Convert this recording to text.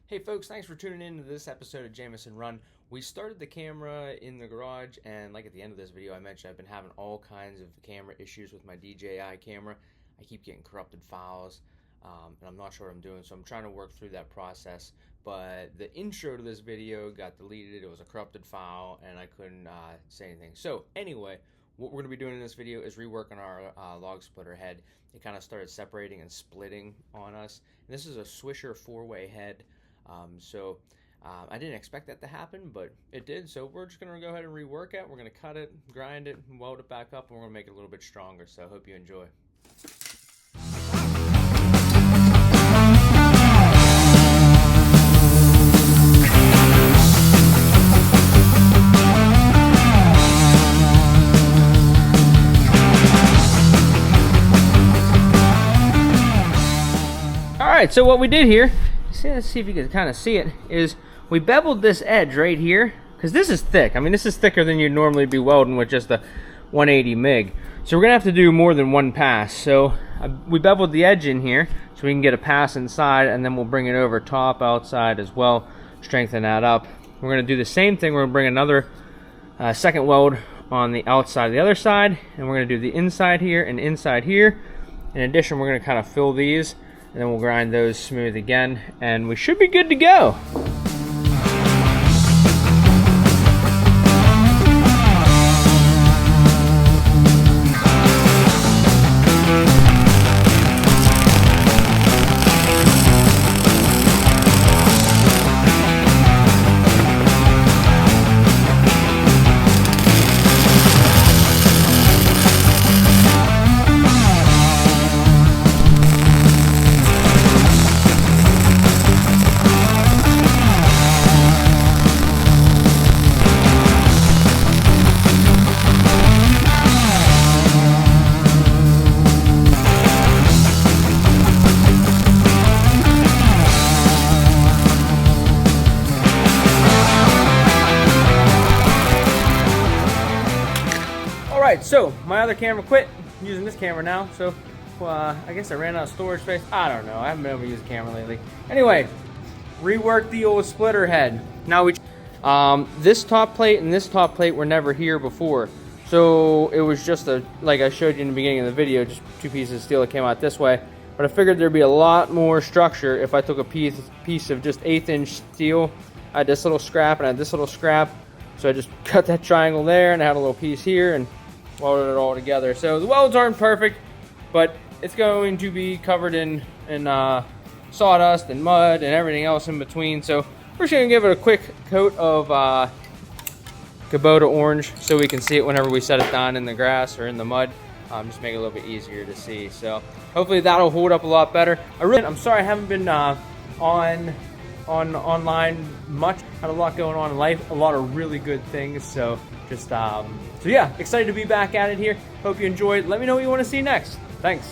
Hey folks, thanks for tuning in to this episode of Jamison Run. We started the camera in the garage, and like at the end of this video I mentioned, I've been having all kinds of camera issues with my DJI camera. I keep getting corrupted files, and I'm not sure what I'm doing, so I'm trying to work through that process. But the intro to this video got deleted. It was a corrupted file, and I couldn't say anything. So anyway, what we're going to be doing in this video is reworking our log splitter head. It kind of started separating and splitting on us. And this is a Swisher 4-way head. I didn't expect that to happen, but it did. So we're just going to go ahead and rework it. We're going to cut it, grind it, weld it back up, and we're going to make it a little bit stronger. So I hope you enjoy. Alright, so what we did here, let's see if you can kind of see it, is we beveled this edge right here, because this is thick. I mean, this is thicker than you'd normally be welding with just a 180 MIG. So we're going to have to do more than one pass. So we beveled the edge in here so we can get a pass inside, and then we'll bring it over top, outside as well, strengthen that up. We're going to do the same thing. We're going to bring another second weld on the outside of the other side, and we're going to do the inside here and inside here. In addition, we're going to kind of fill these, and then we'll grind those smooth again, and we should be good to go. Alright, so my other camera quit. I'm using this camera now, so I guess I ran out of storage space. I don't know. I haven't been able to use a camera lately. Anyway, reworked the old splitter head. Now this top plate and this top plate were never here before. So it was just like I showed you in the beginning of the video, just two pieces of steel that came out this way. But I figured there'd be a lot more structure if I took a piece of just 1/8 inch steel. I had this little scrap and I had this little scrap. So I just cut that triangle there, and I had a little piece here, and welded it all together. So the welds aren't perfect, but it's going to be covered in sawdust and mud and everything else in between. So we're just gonna give it a quick coat of Kubota orange so we can see it whenever we set it down in the grass or in the mud. Just make it a little bit easier to see. So hopefully that'll hold up a lot better. I'm sorry I haven't been online much. Had a lot going on in life, a lot of really good things. So just so yeah, excited to be back at it here. Hope you enjoyed. Let me know what you want to see next. Thanks.